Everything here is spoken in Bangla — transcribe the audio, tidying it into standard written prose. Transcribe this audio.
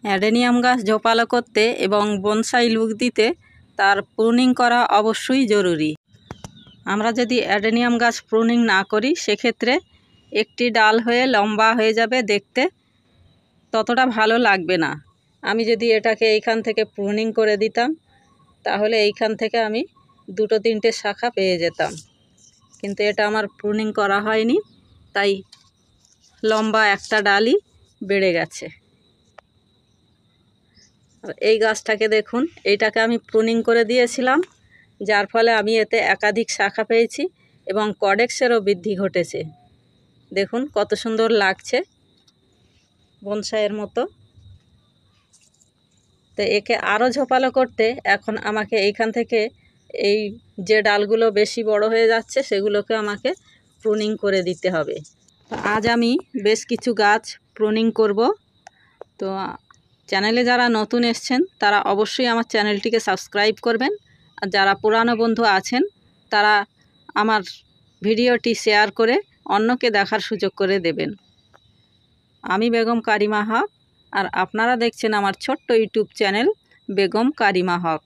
অ্যাডেনিয়াম গাছ ঝোপালো করতে এবং বনসাই লুক দিতে তার প্রুনিং করা অবশ্যই জরুরি। আমরা যদি অ্যাডেনিয়াম গাছ প্রুনিং না করি সেক্ষেত্রে একটি ডাল হয়ে লম্বা হয়ে যাবে, দেখতে ততটা ভালো লাগবে না। আমি যদি এটাকে এইখান থেকে প্রুনিং করে দিতাম তাহলে এইখান থেকে আমি দুটো তিনটে শাখা পেয়ে যেতাম, কিন্তু এটা আমার প্রুনিং করা হয়নি, তাই লম্বা একটা ডালই বেড়ে গেছে। এই গাছটাকে দেখুন, এইটাকে আমি প্রুনিং করে দিয়েছিলাম, যার ফলে আমি এতে একাধিক শাখা পেয়েছি এবং কডেক্সেরও বৃদ্ধি ঘটেছে। দেখুন কত সুন্দর লাগছে, বনসাইয়ের মতো। তো একে আরও ঝোপালো করতে এখন আমাকে এইখান থেকে এই যে ডালগুলো বেশি বড় হয়ে যাচ্ছে সেগুলোকে আমাকে প্রুনিং করে দিতে হবে। তো আজ আমি বেশ কিছু গাছ প্রুনিং করব। তো চ্যানেলে যারা নতুন এসছেন তারা অবশ্যই আমার চ্যানেলটিকে সাবস্ক্রাইব করবেন, আর যারা পুরানো বন্ধু আছেন তারা আমার ভিডিওটি শেয়ার করে অন্যকে দেখার সুযোগ করে দেবেন। আমি বেগম কারিমা হক, আর আপনারা দেখছেন আমার ছোট্ট ইউটিউব চ্যানেল বেগম কারিমা হক।